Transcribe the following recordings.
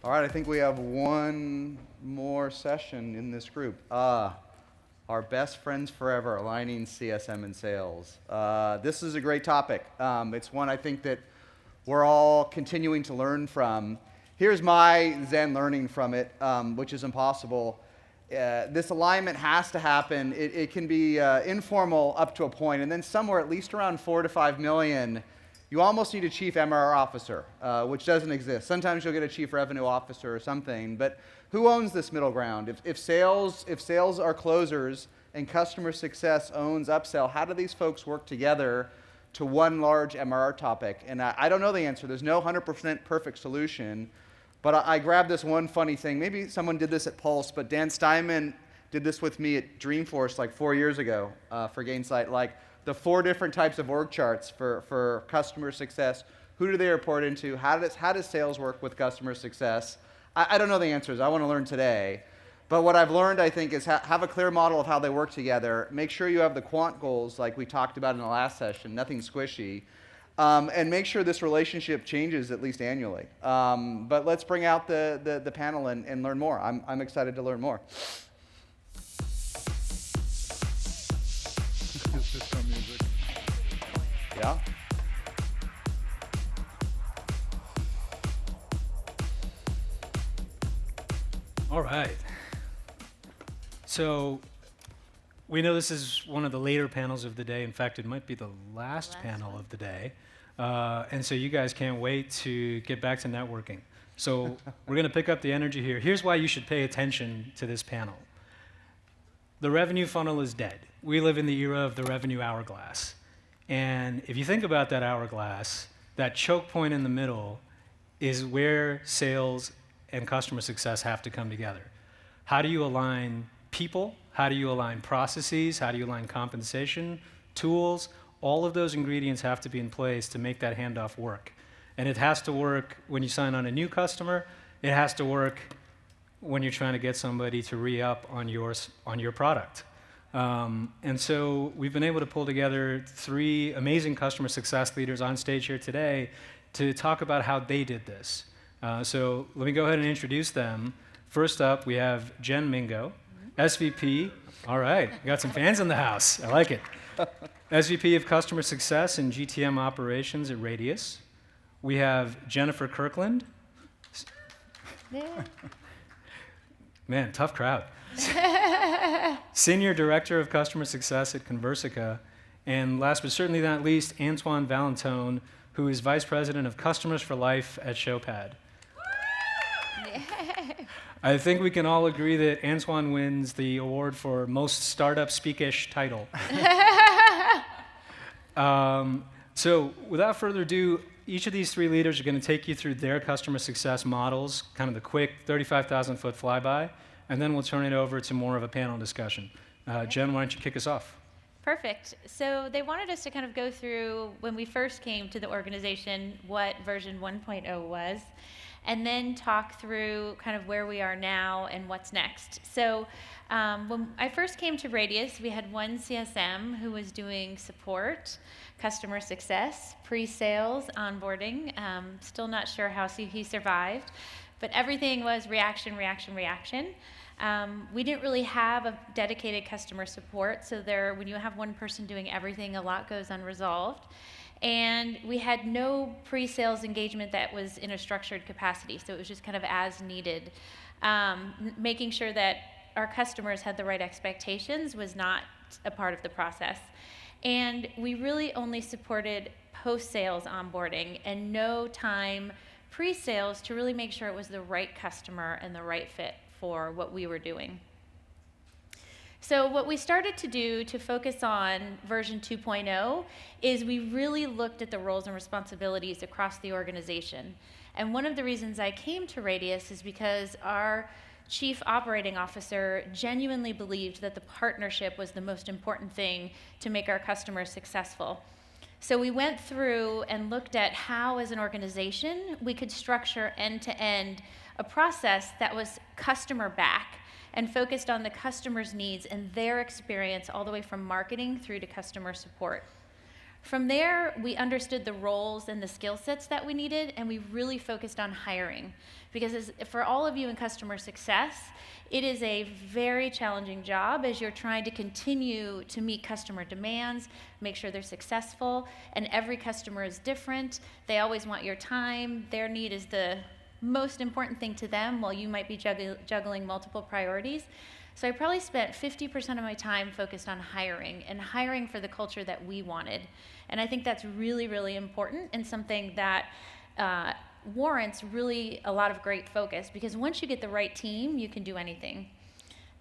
All right, I think we have one more session in this group. Our best friends forever, aligning CSM and sales. This is a great topic. It's one I think that we're all continuing to learn from. Here's my Zen learning from it, which is impossible. This alignment has to happen. It can be informal up to a point, and then somewhere at least around 4 to 5 million, you almost need a chief MRR officer, which doesn't exist. Sometimes you'll get a chief revenue officer or something, but who owns this middle ground? If sales are closers and customer success owns upsell, how do these folks work together to one large MRR topic? And I don't know the answer. There's no 100% perfect solution, but I grabbed this one funny thing. Maybe someone did this at Pulse, but Dan Steinman did this with me at Dreamforce like 4 years ago for Gainsight. Like, the 4 different types of org charts for customer success. Who do they report into? How does sales work with customer success? I don't know the answers. I want to learn today. But what I've learned, I think, is have a clear model of how they work together. Make sure you have the quant goals like we talked about in the last session, nothing squishy. And make sure this relationship changes at least annually. But let's bring out the panel and learn more. I'm excited to learn more. Yeah. All right. So we know this is one of the later panels of the day. In fact, it might be the last panel of the day. And so you guys can't wait to get back to networking. So we're going to pick up the energy here. Here's why you should pay attention to this panel. The revenue funnel is dead. We live in the era of the revenue hourglass. And if you think about that hourglass, that choke point in the middle is where sales and customer success have to come together. How do you align people? How do you align processes? How do you align compensation, tools? All of those ingredients have to be in place to make that handoff work. And it has to work when you sign on a new customer. It has to work when you're trying to get somebody to re-up on your product. And so we've been able to pull together 3 amazing customer success leaders on stage here today to talk about how they did this. So let me go ahead and introduce them. First up, we have Jen Mingo, SVP. All right, got some fans in the house. I like it. SVP of Customer Success and GTM Operations at Radius. We have Jennifer Kirkland. Man, tough crowd. Senior Director of Customer Success at Conversa. And last but certainly not least, Antoine Valentone, who is Vice President of Customers for Life at Showpad. I think we can all agree that Antoine wins the award for most startup speakish title. So without further ado, each of these 3 leaders are going to take you through their customer success models, kind of the quick 35,000-foot flyby, and then we'll turn it over to more of a panel discussion. Jen, why don't you kick us off? Perfect. So they wanted us to kind of go through, when we first came to the organization, what version 1.0 was, and then talk through kind of where we are now and what's next. So when I first came to Radius, we had one CSM who was doing support, customer success, pre-sales, onboarding. Still not sure how he survived, but everything was reaction, reaction, reaction. We didn't really have a dedicated customer support, so when you have one person doing everything, a lot goes unresolved. And we had no pre-sales engagement that was in a structured capacity, so it was just kind of as needed. Making sure that our customers had the right expectations was not a part of the process. And we really only supported post-sales onboarding and no time pre-sales to really make sure it was the right customer and the right fit for what we were doing. So what we started to do to focus on version 2.0 is we really looked at the roles and responsibilities across the organization. And one of the reasons I came to Radius is because our Chief Operating Officer genuinely believed that the partnership was the most important thing to make our customers successful. So we went through and looked at how, as an organization, we could structure end-to-end a process that was customer back and focused on the customer's needs and their experience all the way from marketing through to customer support. From there, we understood the roles and the skill sets that we needed, and we really focused on hiring. Because for all of you in customer success, it is a very challenging job as you're trying to continue to meet customer demands, make sure they're successful, and every customer is different. They always want your time. Their need is the most important thing to them, while you might be juggling multiple priorities. So I probably spent 50% of my time focused on hiring, and hiring for the culture that we wanted. And I think that's really, really important, and something that warrants really a lot of great focus, because once you get the right team, you can do anything.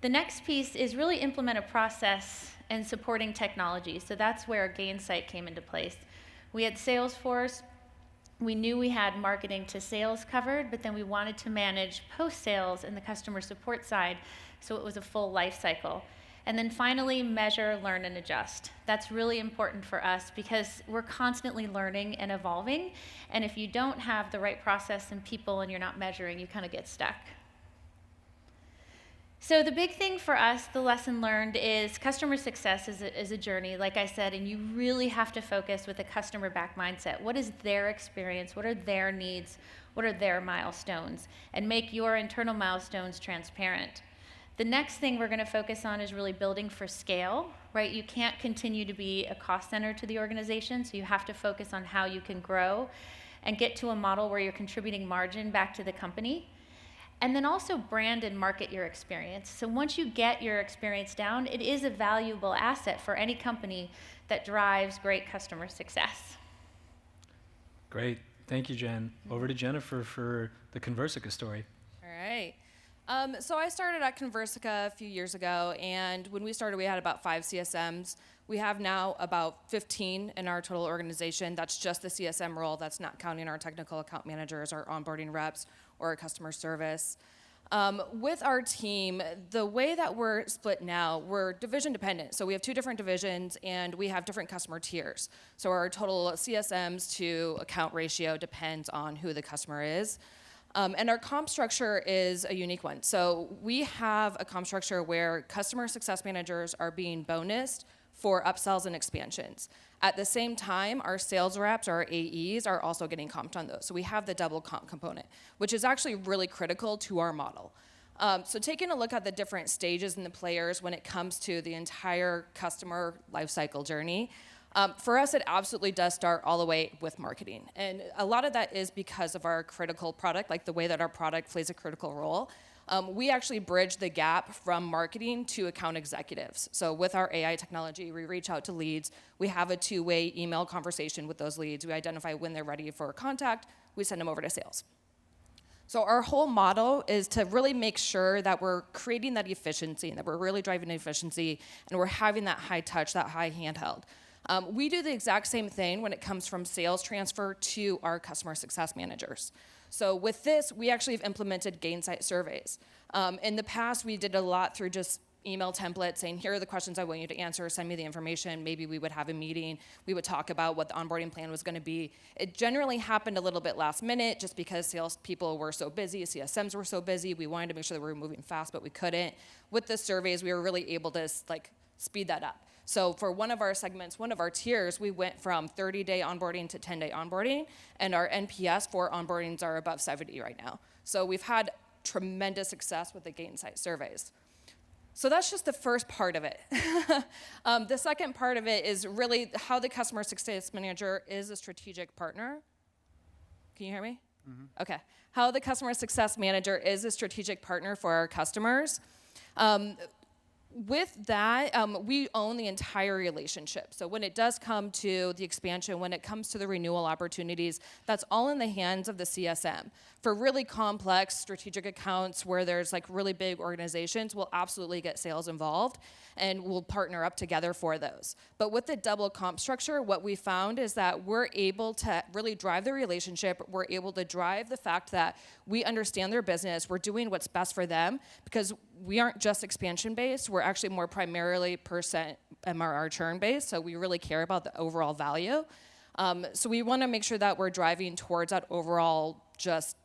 The next piece is really implement a process and supporting technology. So that's where Gainsight came into place. We had Salesforce. We knew we had marketing to sales covered, but then we wanted to manage post-sales and the customer support side, so it was a full life cycle. And then finally, measure, learn, and adjust. That's really important for us because we're constantly learning and evolving, and if you don't have the right process and people and you're not measuring, you kind of get stuck. So the big thing for us, the lesson learned, is customer success is a journey, like I said, and you really have to focus with a customer-back mindset. What is their experience? What are their needs? What are their milestones? And make your internal milestones transparent. The next thing we're going to focus on is really building for scale, right? You can't continue to be a cost center to the organization, so you have to focus on how you can grow and get to a model where you're contributing margin back to the company. And then also brand and market your experience. So once you get your experience down, it is a valuable asset for any company that drives great customer success. Great. Thank you, Jen. Over to Jennifer for the Conversa story. All right. So I started at Conversa a few years ago, and when we started, we had about 5 CSMs. We have now about 15 in our total organization. That's just the CSM role. That's not counting our technical account managers, our onboarding reps, or our customer service. With our team, the way that we're split now, we're division dependent. So we have 2 different divisions, and we have different customer tiers. So our total CSMs to account ratio depends on who the customer is. And our comp structure is a unique one. So we have a comp structure where customer success managers are being bonused for upsells and expansions. At the same time, our sales reps, our AEs, are also getting comped on those. So we have the double comp component, which is actually really critical to our model. So taking a look at the different stages and the players when it comes to the entire customer lifecycle journey, for us, it absolutely does start all the way with marketing. And a lot of that is because of our critical product, like the way that our product plays a critical role. We actually bridge the gap from marketing to account executives. So with our AI technology, we reach out to leads. We have a 2-way email conversation with those leads. We identify when they're ready for contact. We send them over to sales. So our whole model is to really make sure that we're creating that efficiency and that we're really driving efficiency and we're having that high touch, that high handheld. We do the exact same thing when it comes from sales transfer to our customer success managers. So with this, we actually have implemented Gainsight surveys. In the past, we did a lot through just email templates saying, here are the questions I want you to answer, send me the information. Maybe we would have a meeting. We would talk about what the onboarding plan was going to be. It generally happened a little bit last minute just because salespeople were so busy, CSMs were so busy. We wanted to make sure that we were moving fast, but we couldn't. With the surveys, we were really able to speed that up. So for one of our segments, one of our tiers, we went from 30-day onboarding to 10-day onboarding, and our NPS for onboardings are above 70 right now. So we've had tremendous success with the Gainsight surveys. So that's just the first part of it. The second part of it is really how the customer success manager is a strategic partner. Can you hear me? Mm-hmm. Okay. How the customer success manager is a strategic partner for our customers. With that, we own the entire relationship. So when it does come to the expansion, when it comes to the renewal opportunities, that's all in the hands of the CSM. For really complex strategic accounts where there's really big organizations, we'll absolutely get sales involved and we'll partner up together for those. But with the double comp structure, what we found is that we're able to really drive the relationship. We're able to drive the fact that we understand their business. We're doing what's best for them because we aren't just expansion based. We're actually more primarily percent MRR churn based. So we really care about the overall value. So we want to make sure that we're driving towards that overall just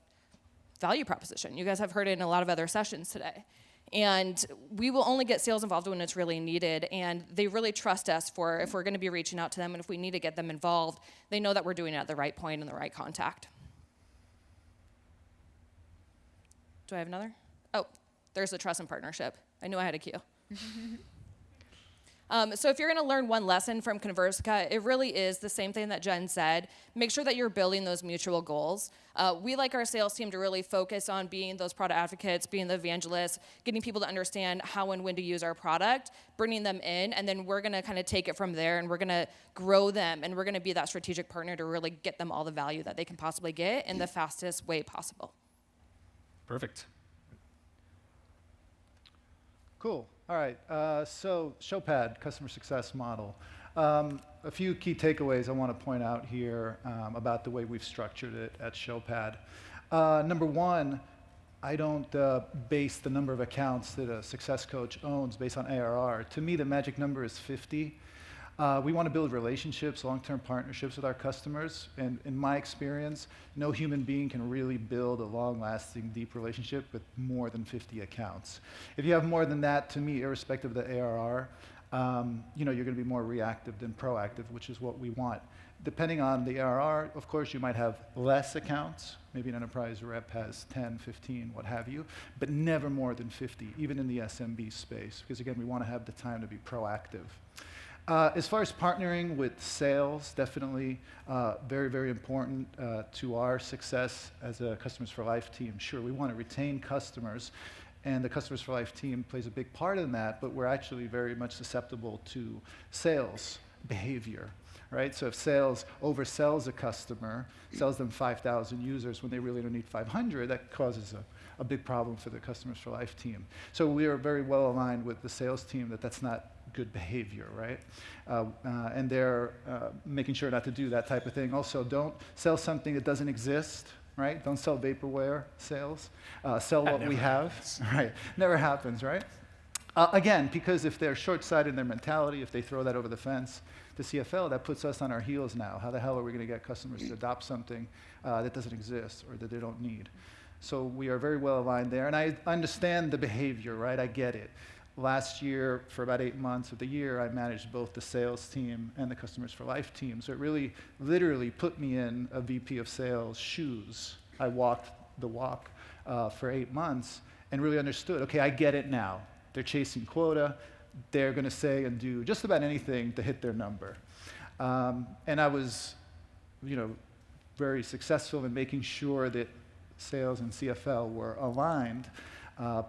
value proposition. You guys have heard it in a lot of other sessions today. And we will only get sales involved when it's really needed, and they really trust us for if we're going to be reaching out to them, and if we need to get them involved, they know that we're doing it at the right point and the right contact. Do I have another? Oh, there's the trust and partnership. I knew I had a cue. So if you're going to learn one lesson from Conversa, it really is the same thing that Jen said. Make sure that you're building those mutual goals. We like our sales team to really focus on being those product advocates, being the evangelists, getting people to understand how and when to use our product, bringing them in, and then we're going to kind of take it from there, and we're going to grow them, and we're going to be that strategic partner to really get them all the value that they can possibly get in the fastest way possible. Perfect. Cool. All right. So Showpad, customer success model. A few key takeaways I want to point out here about the way we've structured it at Showpad. Number one, I don't base the number of accounts that a success coach owns based on ARR. To me, the magic number is 50. We want to build relationships, long-term partnerships with our customers. And in my experience, no human being can really build a long-lasting, deep relationship with more than 50 accounts. If you have more than that, to me, irrespective of the ARR, you're going to be more reactive than proactive, which is what we want. Depending on the ARR, of course, you might have less accounts. Maybe an enterprise rep has 10, 15, what have you, but never more than 50, even in the SMB space, because again, we want to have the time to be proactive. As far as partnering with sales, definitely very, very important to our success as a Customers for Life team. Sure, we want to retain customers, and the Customers for Life team plays a big part in that, but we're actually very much susceptible to sales behavior, right? So if sales oversells a customer, sells them 5,000 users when they really don't need 500, that causes a big problem for the Customers for Life team. So we are very well aligned with the sales team that that's not good behavior, right? And they're making sure not to do that type of thing. Also, don't sell something that doesn't exist, right? Don't sell vaporware sales. Sell what we have, right? Never happens, right? Again, because if they're short-sighted in their mentality, if they throw that over the fence to CFL, that puts us on our heels now. How the hell are we going to get customers to adopt something that doesn't exist or that they don't need? So we are very well aligned there. And I understand the behavior, right? I get it. Last year, for about 8 months of the year, I managed both the sales team and the Customers for Life team. So it really, literally put me in a VP of sales shoes. I walked the walk for 8 months and really understood, okay, I get it now. They're chasing quota. They're going to say and do just about anything to hit their number. And I was, very successful in making sure that sales and CFL were aligned.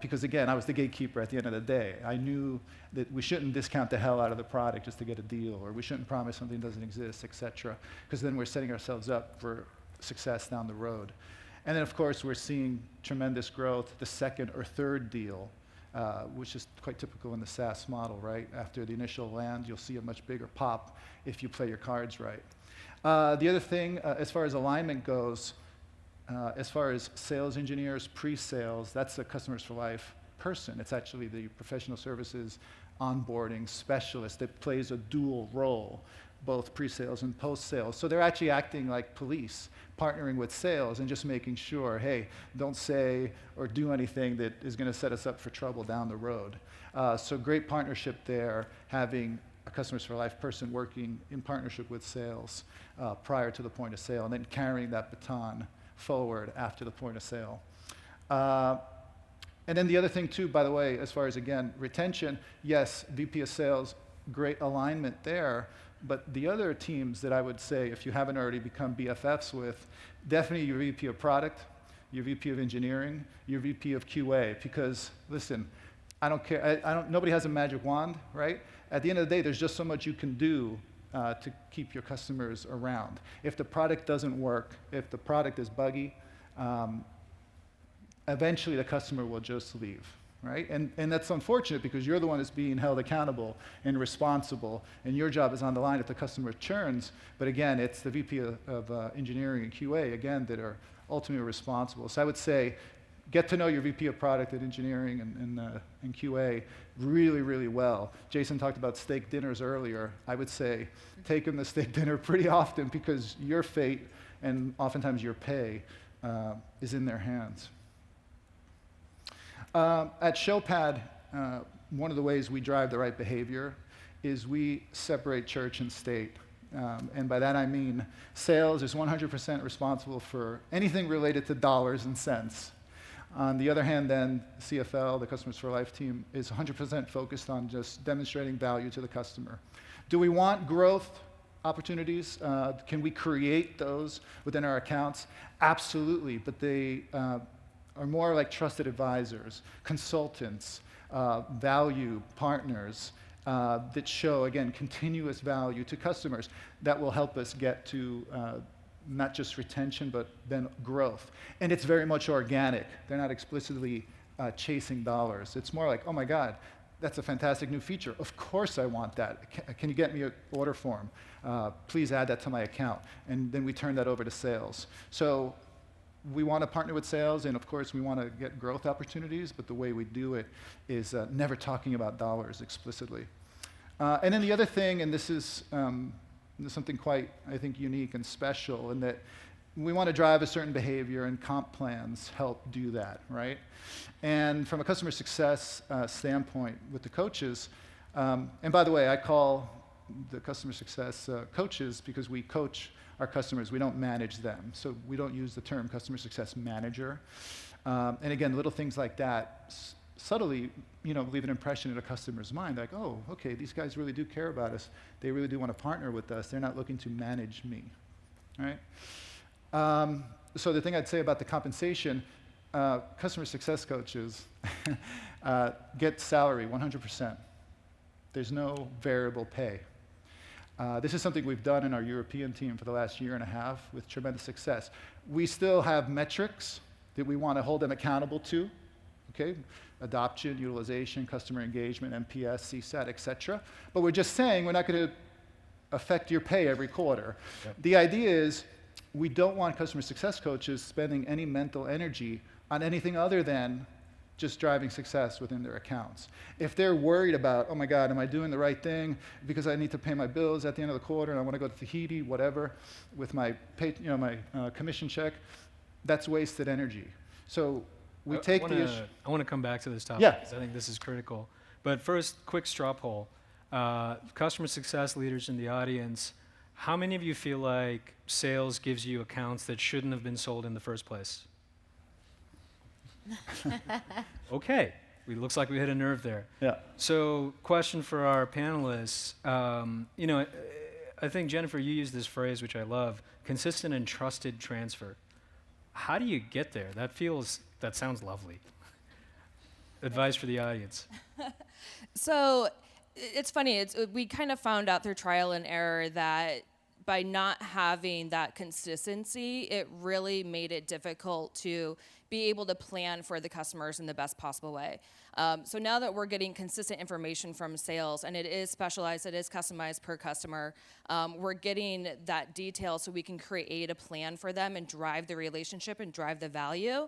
Because again, I was the gatekeeper at the end of the day. I knew that we shouldn't discount the hell out of the product just to get a deal, or we shouldn't promise something that doesn't exist, et cetera, because then we're setting ourselves up for success down the road. And then, of course, we're seeing tremendous growth, the second or third deal, which is quite typical in the SaaS model, right? After the initial land, you'll see a much bigger pop if you play your cards right. The other thing, as far as alignment goes, as far as sales engineers, pre-sales, that's a Customers for Life person. It's actually the professional services onboarding specialist that plays a dual role, both pre-sales and post-sales. So they're actually acting like police, partnering with sales and just making sure, hey, don't say or do anything that is going to set us up for trouble down the road. So great partnership there, having a Customers for Life person working in partnership with sales prior to the point of sale, and then carrying that baton forward after the point of sale. And then the other thing too, by the way, as far as, again, retention, yes, VP of sales, great alignment there, but the other teams that I would say, if you haven't already become BFFs with, definitely your VP of product, your VP of engineering, your VP of QA, because listen, I don't care, nobody has a magic wand, right? At the end of the day, there's just so much you can do to keep your customers around. If the product doesn't work, if the product is buggy, eventually the customer will just leave, right? And that's unfortunate because you're the one that's being held accountable and responsible, and your job is on the line if the customer churns. But again, it's the VP of engineering and QA, again, that are ultimately responsible. So I would say, get to know your VP of product and engineering and QA really, really well. Jason talked about steak dinners earlier. I would say take them to steak dinner pretty often because your fate and oftentimes your pay is in their hands. At Showpad, one of the ways we drive the right behavior is we separate church and state. And by that I mean sales is 100% responsible for anything related to dollars and cents. On the other hand, then, CFL, the Customers for Life team, is 100% focused on just demonstrating value to the customer. Do we want growth opportunities? Can we create those within our accounts? Absolutely, but they are more like trusted advisors, consultants, value partners that show, again, continuous value to customers that will help us get to not just retention, but then growth. And it's very much organic. They're not explicitly chasing dollars. It's more like, oh my God, that's a fantastic new feature. Of course I want that. Can you get me an order form? Please add that to my account. And then we turn that over to sales. So we want to partner with sales, and of course we want to get growth opportunities, but the way we do it is never talking about dollars explicitly. And then the other thing, and this is something quite, I think, unique and special, in that we want to drive a certain behavior, and comp plans help do that, right? And from a customer success standpoint with the coaches, and by the way, I call the customer success coaches because we coach our customers. We don't manage them. So we don't use the term customer success manager. And again, little things like that subtly, leave an impression in a customer's mind, like, oh, okay, these guys really do care about us. They really do want to partner with us. They're not looking to manage me, right? So the thing I'd say about the compensation, customer success coaches get salary 100%. There's no variable pay. This is something we've done in our European team for the last year and a half with tremendous success. We still have metrics that we want to hold them accountable to, okay? Adoption, utilization, customer engagement, NPS, CSAT, et cetera. But we're just saying we're not going to affect your pay every quarter. Yep. The idea is we don't want customer success coaches spending any mental energy on anything other than just driving success within their accounts. If they're worried about, oh my God, am I doing the right thing because I need to pay my bills at the end of the quarter and I want to go to Tahiti, whatever, with my commission check, that's wasted energy. So we take the issue. I want to come back to this topic Yeah. because I think this is critical. But first, quick straw poll. Customer success leaders in the audience, how many of you feel like sales gives you accounts that shouldn't have been sold in the first place? Okay, looks like we hit a nerve there. Yeah. So, question for our panelists. I think, Jennifer, you used this phrase, which I love, consistent and trusted transfer. How do you get there? That sounds lovely. Advice for the audience. So it's funny. We kind of found out through trial and error that by not having that consistency, it really made it difficult to be able to plan for the customers in the best possible way. So now that we're getting consistent information from sales, and it is specialized, it is customized per customer, we're getting that detail so we can create a plan for them and drive the relationship and drive the value.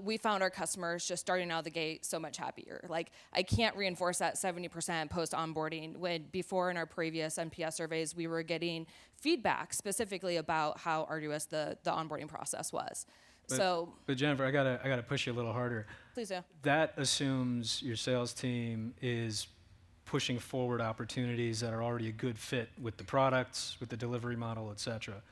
We found our customers just starting out of the gate so much happier. Like, I can't reinforce that 70% post-onboarding, when before in our previous NPS surveys, we were getting feedback specifically about how arduous the onboarding process was. But Jennifer, I gotta push you a little harder. Please do. That assumes your sales team is pushing forward opportunities that are already a good fit with the products, with the delivery model, et cetera.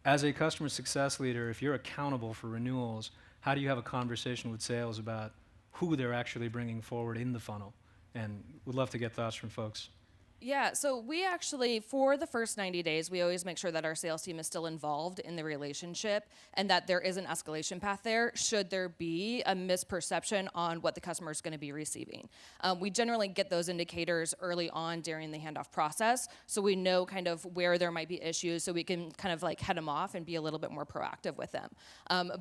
As a customer success leader, if you're accountable for renewals, how do you have a conversation with sales about who they're actually bringing forward in the funnel? And we'd love to get thoughts from folks. Yeah, so we actually, for the first 90 days, we always make sure that our sales team is still involved in the relationship and that there is an escalation path there should there be a misperception on what the customer is going to be receiving. We generally get those indicators early on during the handoff process, so we know kind of where there might be issues, so we can kind of like head them off and be a little bit more proactive with them.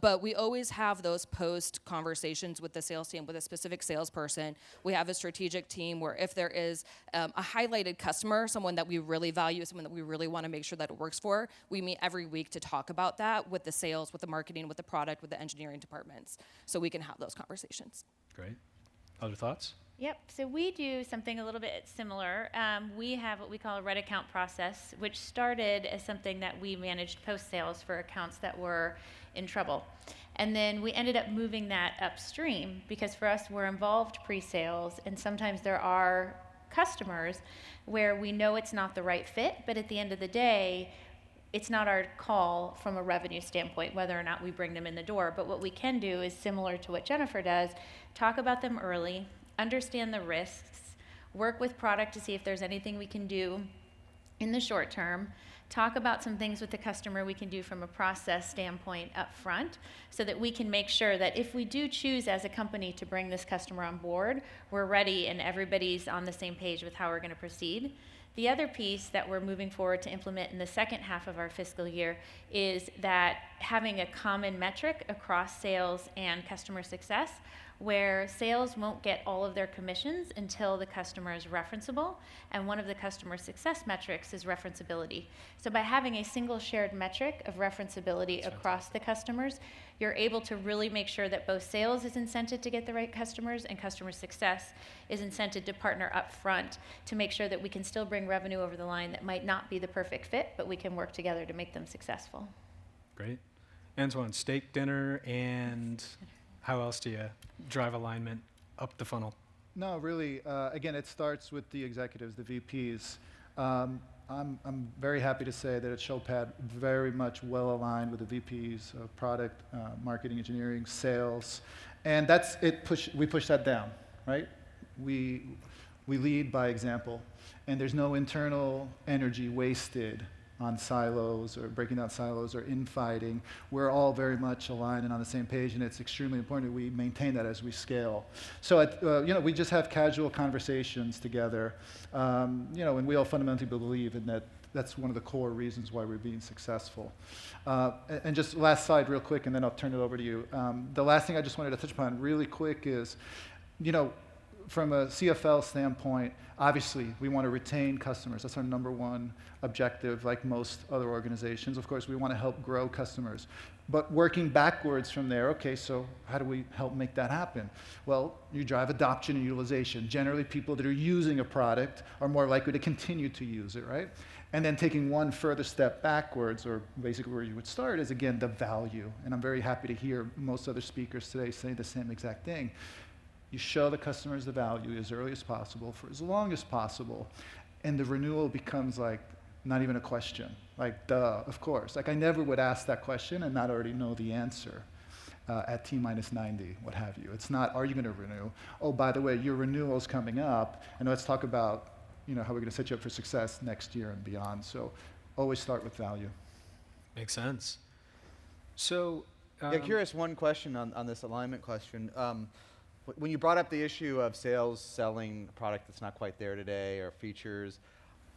But we always have those post conversations with the sales team, with a specific salesperson. We have a strategic team where if there is a highlighted customer, someone that we really value, someone that we really want to make sure that it works for, we meet every week to talk about that with the sales, with the marketing, with the product, with the engineering departments, so we can have those conversations. Great. Other thoughts? Yep. So we do something a little bit similar. We have what we call a red account process, which started as something that we managed post-sales for accounts that were in trouble. And then we ended up moving that upstream because for us, we're involved pre-sales, and sometimes there are customers where we know it's not the right fit, but at the end of the day, it's not our call from a revenue standpoint whether or not we bring them in the door. But what we can do is similar to what Jennifer does, talk about them early, understand the risks, work with product to see if there's anything we can do in the short term, talk about some things with the customer we can do from a process standpoint up front so that we can make sure that if we do choose as a company to bring this customer on board, we're ready and everybody's on the same page with how we're going to proceed. The other piece that we're moving forward to implement in the second half of our fiscal year is that having a common metric across sales and customer success where sales won't get all of their commissions until the customer is referenceable, and one of the customer success metrics is referenceability. So by having a single shared metric of referenceability across the customers, you're able to really make sure that both sales is incented to get the right customers and customer success is incented to partner up front to make sure that we can still bring revenue over the line that might not be the perfect fit, but we can work together to make them successful. Great. Antoine, steak dinner, and how else do you drive alignment up the funnel? No, really, again, it starts with the executives, the VPs. I'm very happy to say that at Showpad, very much well aligned with the VPs of product, marketing, engineering, sales, and that's it. We push that down, right? We lead by example, and there's no internal energy wasted on silos or breaking down silos or infighting. We're all very much aligned and on the same page, and it's extremely important that we maintain that as we scale. So, we just have casual conversations together, and we all fundamentally believe in that. That's one of the core reasons why we're being successful. And just last slide real quick, and then I'll turn it over to you. The last thing I just wanted to touch upon really quick is, from a CFL standpoint, obviously, we want to retain customers. That's our number one objective, like most other organizations. Of course, we want to help grow customers. But working backwards from there, okay, so how do we help make that happen? Well, you drive adoption and utilization. Generally, people that are using a product are more likely to continue to use it, right? And then taking one further step backwards, or basically where you would start, is, again, the value. And I'm very happy to hear most other speakers today say the same exact thing. You show the customers the value as early as possible for as long as possible, and the renewal becomes like not even a question. Like, duh, of course. Like, I never would ask that question and not already know the answer at T-90, what have you. It's not, are you going to renew? Oh, by the way, your renewal's coming up, and let's talk about how we're going to set you up for success next year and beyond. So always start with value. Makes sense. So, Curious, one question on this alignment question. When you brought up the issue of sales selling a product that's not quite there today or features,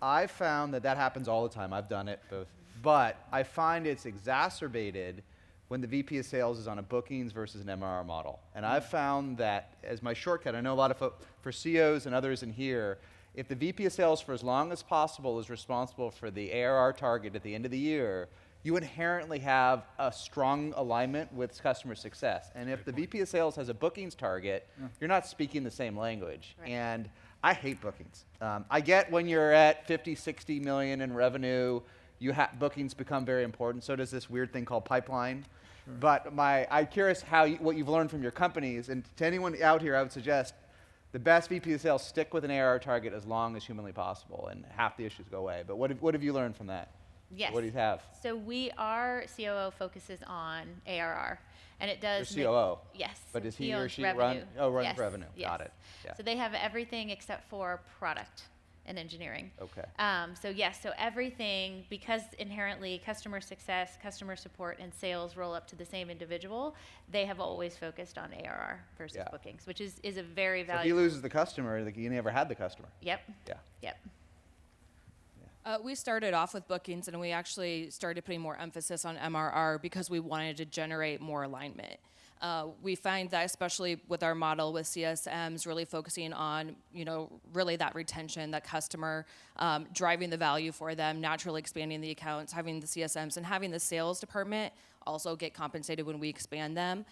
I found that happens all the time. I've done it both. But I find it's exacerbated when the VP of sales is on a bookings versus an MRR model. And I've found that as my shortcut, I know a lot of for CEOs and others in here, if the VP of sales for as long as possible is responsible for the ARR target at the end of the year, you inherently have a strong alignment with customer success. And if the VP of sales has a bookings target, you're not speaking the same language. Right. And I hate bookings. I get when you're at 50, 60 million in revenue, bookings become very important. So does this weird thing called pipeline. Sure. But I'm curious what you've learned from your companies. And to anyone out here, I would suggest the best VP of sales stick with an ARR target as long as humanly possible, and half the issues go away. But what have you learned from that? Yes. What do you have? So our COO focuses on ARR, and it does. Your COO. Yes. But does he He or owns she revenue. runs Yes, revenue? yes. Got it. Yeah. So they have everything except for product and engineering. Okay. So everything, because inherently customer success, customer support, and sales roll up to the same individual, they have always focused on ARR versus bookings, which is a very So if valuable. he loses the customer, like he never had the customer. Yep. Yeah. Yep. We started off with bookings, and we actually started putting more emphasis on MRR because we wanted to generate more alignment. We find that especially with our model with CSMs, really focusing on, really that retention, that customer, driving the value for them, naturally expanding the accounts, having the CSMs, and having the sales department also get compensated when we expand them.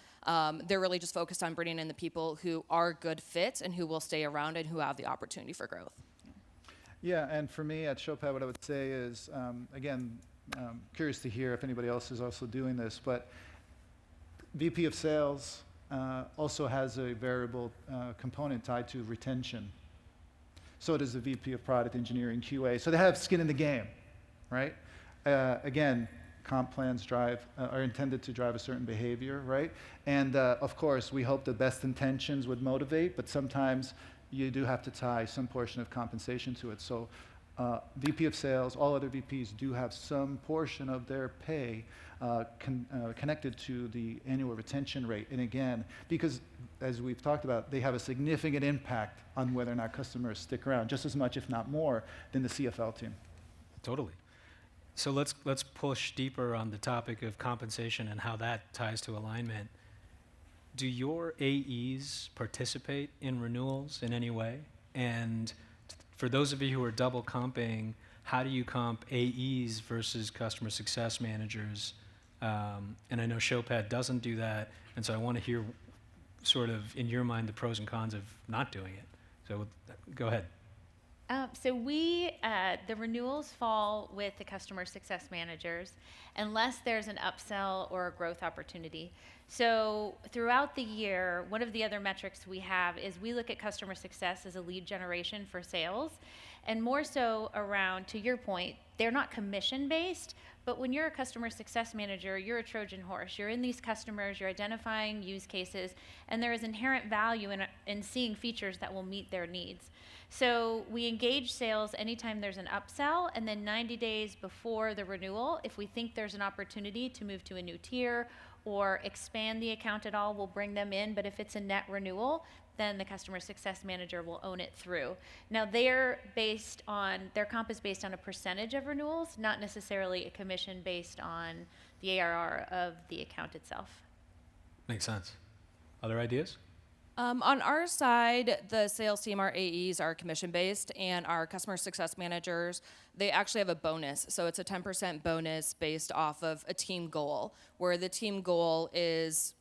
They're really just focused on bringing in the people who are good fits and who will stay around and who have the opportunity for growth. Yeah, and for me at Showpad, what I would say is, again, curious to hear if anybody else is also doing this, but VP of Sales also has a variable component tied to retention. So does the VP of Product Engineering QA. So they have skin in the game, right? Again, comp plans are intended to drive a certain behavior, right? And of course, we hope the best intentions would motivate, but sometimes you do have to tie some portion of compensation to it. So VP of Sales, all other VPs do have some portion of their pay connected to the annual retention rate. And again, because as we've talked about, they have a significant impact on whether or not customers stick around, just as much, if not more, than the CFL team. Totally. So let's push deeper on the topic of compensation and how that ties to alignment. Do your AEs participate in renewals in any way? And for those of you who are double comping, how do you comp AEs versus customer success managers? And I know Showpad doesn't do that, and so I want to hear sort of, in your mind, the pros and cons of not doing it. So go ahead. So the renewals fall with the customer success managers unless there's an upsell or a growth opportunity. So throughout the year, one of the other metrics we have is we look at customer success as a lead generation for sales, and more so around, to your point, they're not commission-based, but when you're a customer success manager, you're a Trojan horse. You're in these customers, you're identifying use cases, and there is inherent value in seeing features that will meet their needs. So we engage sales anytime there's an upsell, and then 90 days before the renewal, if we think there's an opportunity to move to a new tier or expand the account at all, we'll bring them in. But if it's a net renewal, then the customer success manager will own it through. Now their comp is based on a percentage of renewals, not necessarily a commission based on the ARR of the account itself. Makes sense. Other ideas? On our side, the sales team, our AEs, are commission-based, and our customer success managers, they actually have a bonus. So it's a 10% bonus based off of a team goal, where the team goal is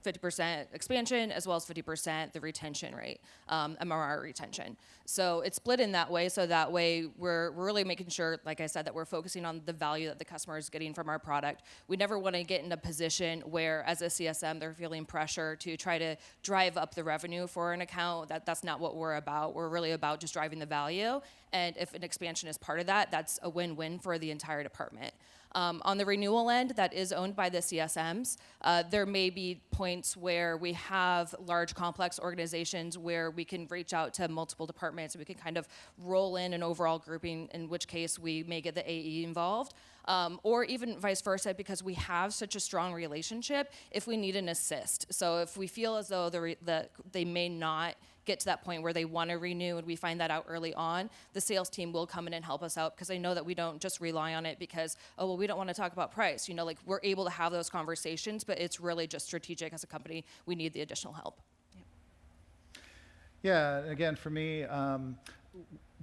50% expansion as well as 50% the retention rate, MRR retention. So it's split in that way, so that way we're really making sure, like I said, that we're focusing on the value that the customer is getting from our product. We never want to get in a position where, as a CSM, they're feeling pressure to try to drive up the revenue for an account. That's not what we're about. We're really about just driving the value, and if an expansion is part of that, that's a win-win for the entire department. On the renewal end, that is owned by the CSMs. There may be points where we have large, complex organizations where we can reach out to multiple departments and we can kind of roll in an overall grouping, in which case we may get the AE involved. Or even vice versa, because we have such a strong relationship if we need an assist. So if we feel as though they may not get to that point where they want to renew and we find that out early on, the sales team will come in and help us out, because I know that we don't just rely on it because, we don't want to talk about price. We're able to have those conversations, but it's really just strategic as a company. We need the additional help. Yeah, again, for me,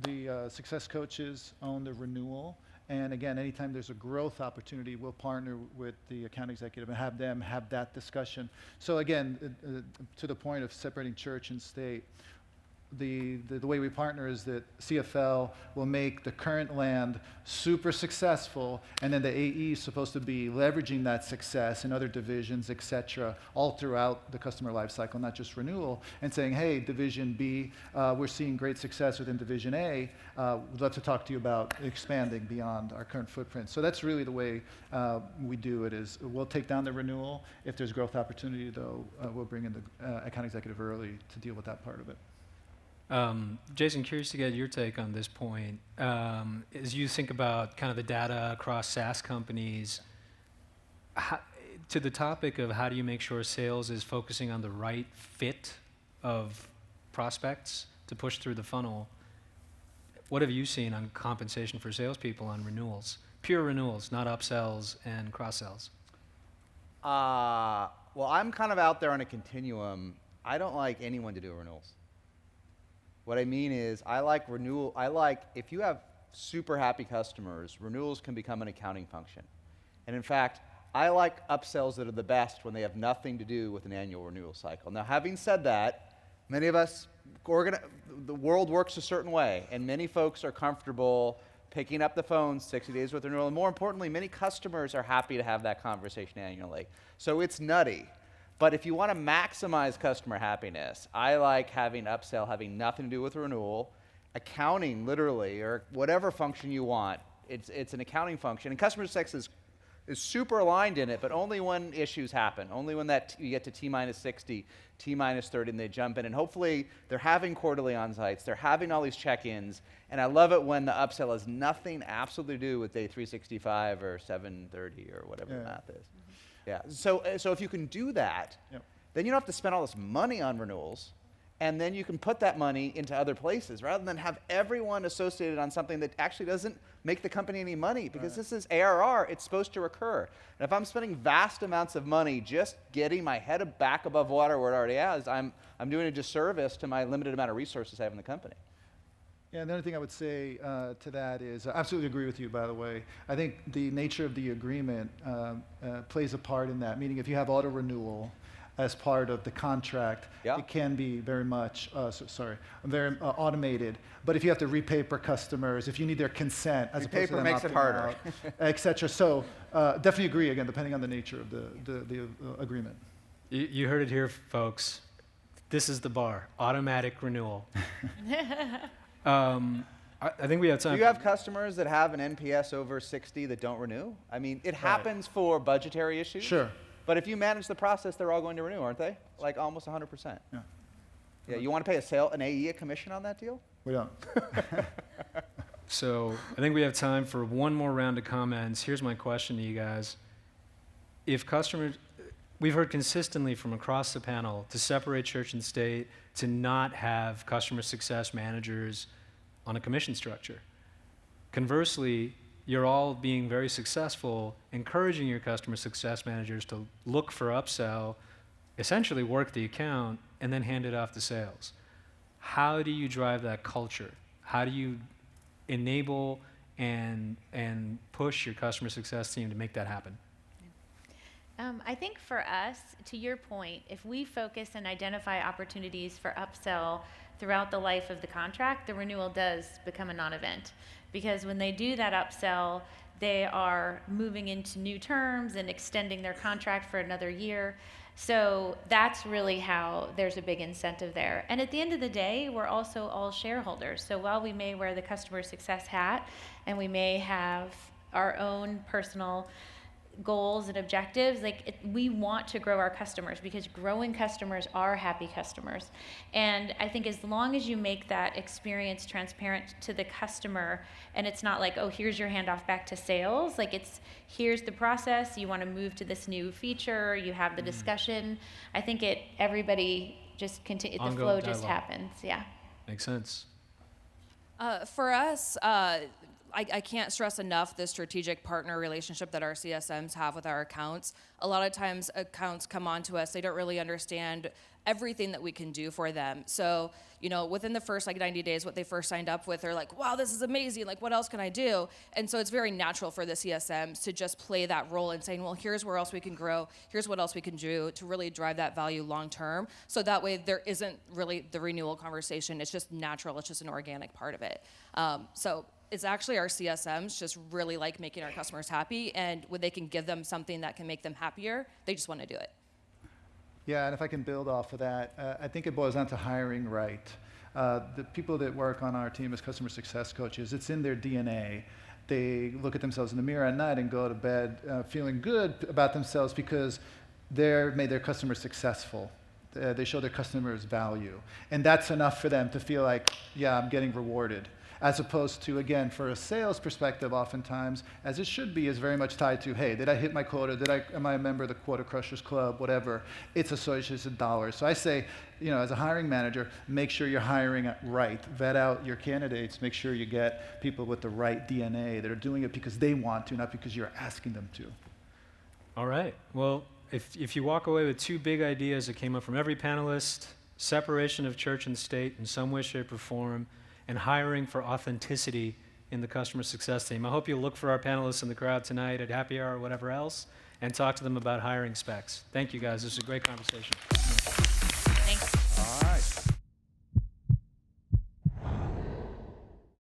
the success coaches own the renewal. And again, anytime there's a growth opportunity, we'll partner with the account executive and have them have that discussion. So again, to the point of separating church and state, the way we partner is that CFL will make the current land super successful, and then the AE is supposed to be leveraging that success in other divisions, et cetera, all throughout the customer lifecycle, not just renewal, and saying, hey, Division B, we're seeing great success within Division A. We'd love to talk to you about expanding beyond our current footprint. So that's really the way we do it, is we'll take down the renewal. If there's growth opportunity, though, we'll bring in the account executive early to deal with that part of it. Jason, curious to get your take on this point. As you think about kind of the data across SaaS companies, to the topic of how do you make sure sales is focusing on the right fit of prospects to push through the funnel, what have you seen on compensation for salespeople on renewals? Pure renewals, not upsells and cross-sells. Well, I'm kind of out there on a continuum. I don't like anyone to do renewals. What I mean is, I like if you have super happy customers, renewals can become an accounting function. And in fact, I like upsells that are the best when they have nothing to do with an annual renewal cycle. Now, having said that, many of us, the world works a certain way, and many folks are comfortable picking up the phone 60 days with renewal. And more importantly, many customers are happy to have that conversation annually. So it's nutty. But if you want to maximize customer happiness, I like having upsell having nothing to do with renewal, accounting literally, or whatever function you want. It's an accounting function. And customer success is super aligned in it, but only when issues happen. Only when you get to T-minus 60, T-minus 30, and they jump in. And hopefully, they're having quarterly on-sites. They're having all these check-ins. And I love it when the upsell has nothing absolutely to do with day 365 or 730 or whatever the math is. Yeah. So if you can do that, then you don't have to spend all this money on renewals. And then you can put that money into other places rather than have everyone associated on something that actually doesn't make the company any money, because this is ARR, it's supposed to recur. And if I'm spending vast amounts of money just getting my head back above water where it already is, I'm doing a disservice to my limited amount of resources I have in the company. Yeah, and the other thing I would say to that is, I absolutely agree with you, by the way. I think the nature of the agreement plays a part in that, meaning if you have auto renewal as part of the contract, it can be very much, very automated. But if you have to repaper customers, if you need their consent, as opposed to them makes it opting harder, out, et cetera. So definitely agree, again, depending on the nature of the agreement. You heard it here, folks. This is the bar, automatic renewal. I think we have time. Do you have customers that have an NPS over 60 that don't renew? I mean, it happens for budgetary issues. Sure. But if you manage the process, they're all going to renew, aren't they? Like almost 100%. Yeah, you want to pay an AE a commission on that deal? We don't. So I think we have time for one more round of comments. Here's my question to you guys. If customers, we've heard consistently from across the panel to separate church and state, to not have customer success managers on a commission structure. Conversely, you're all being very successful, encouraging your customer success managers to look for upsell, essentially work the account, and then hand it off to sales. How do you drive that culture? How do you enable and push your customer success team to make that happen? I think for us, to your point, if we focus and identify opportunities for upsell throughout the life of the contract, the renewal does become a non-event. Because when they do that upsell, they are moving into new terms and extending their contract for another year. So that's really how there's a big incentive there. And at the end of the day, we're also all shareholders. So while we may wear the customer success hat and we may have our own personal goals and objectives, we want to grow our customers, because growing customers are happy customers. And I think as long as you make that experience transparent to the customer, and it's not like, oh, here's your handoff back to sales, it's here's the process, you want to move to this new feature, you have the discussion. I think everybody just the flow just happens. Yeah. Makes sense. For us, I can't stress enough the strategic partner relationship that our CSMs have with our accounts. A lot of times accounts come on to us, they don't really understand everything that we can do for them. So, within the first 90 days, what they first signed up with, they're like, wow, this is amazing. What else can I do? And so it's very natural for the CSMs to just play that role in saying, well, here's where else we can grow. Here's what else we can do to really drive that value long term. So that way there isn't really the renewal conversation. It's just natural. It's just an organic part of it. So it's actually our CSMs just really like making our customers happy, and when they can give them something that can make them happier, they just want to do it. Yeah, and if I can build off of that, I think it boils down to hiring right. The people that work on our team as customer success coaches, it's in their DNA. They look at themselves in the mirror at night and go to bed feeling good about themselves because they made their customers successful. They show their customers value. And that's enough for them to feel like, yeah, I'm getting rewarded. As opposed to, again, for a sales perspective, oftentimes, as it should be, is very much tied to, hey, did I hit my quota? Am I a member of the Quota Crushers Club? Whatever. It's associated with dollars. So I say, as a hiring manager, make sure you're hiring right. Vet out your candidates. Make sure you get people with the right DNA that are doing it because they want to, not because you're asking them to. All right. Well, if you walk away with two big ideas that came up from every panelist, separation of church and state in some way, shape, or form, and hiring for authenticity in the customer success team. I hope you'll look for our panelists in the crowd tonight at happy hour or whatever else and talk to them about hiring specs. Thank you guys. This was a great conversation.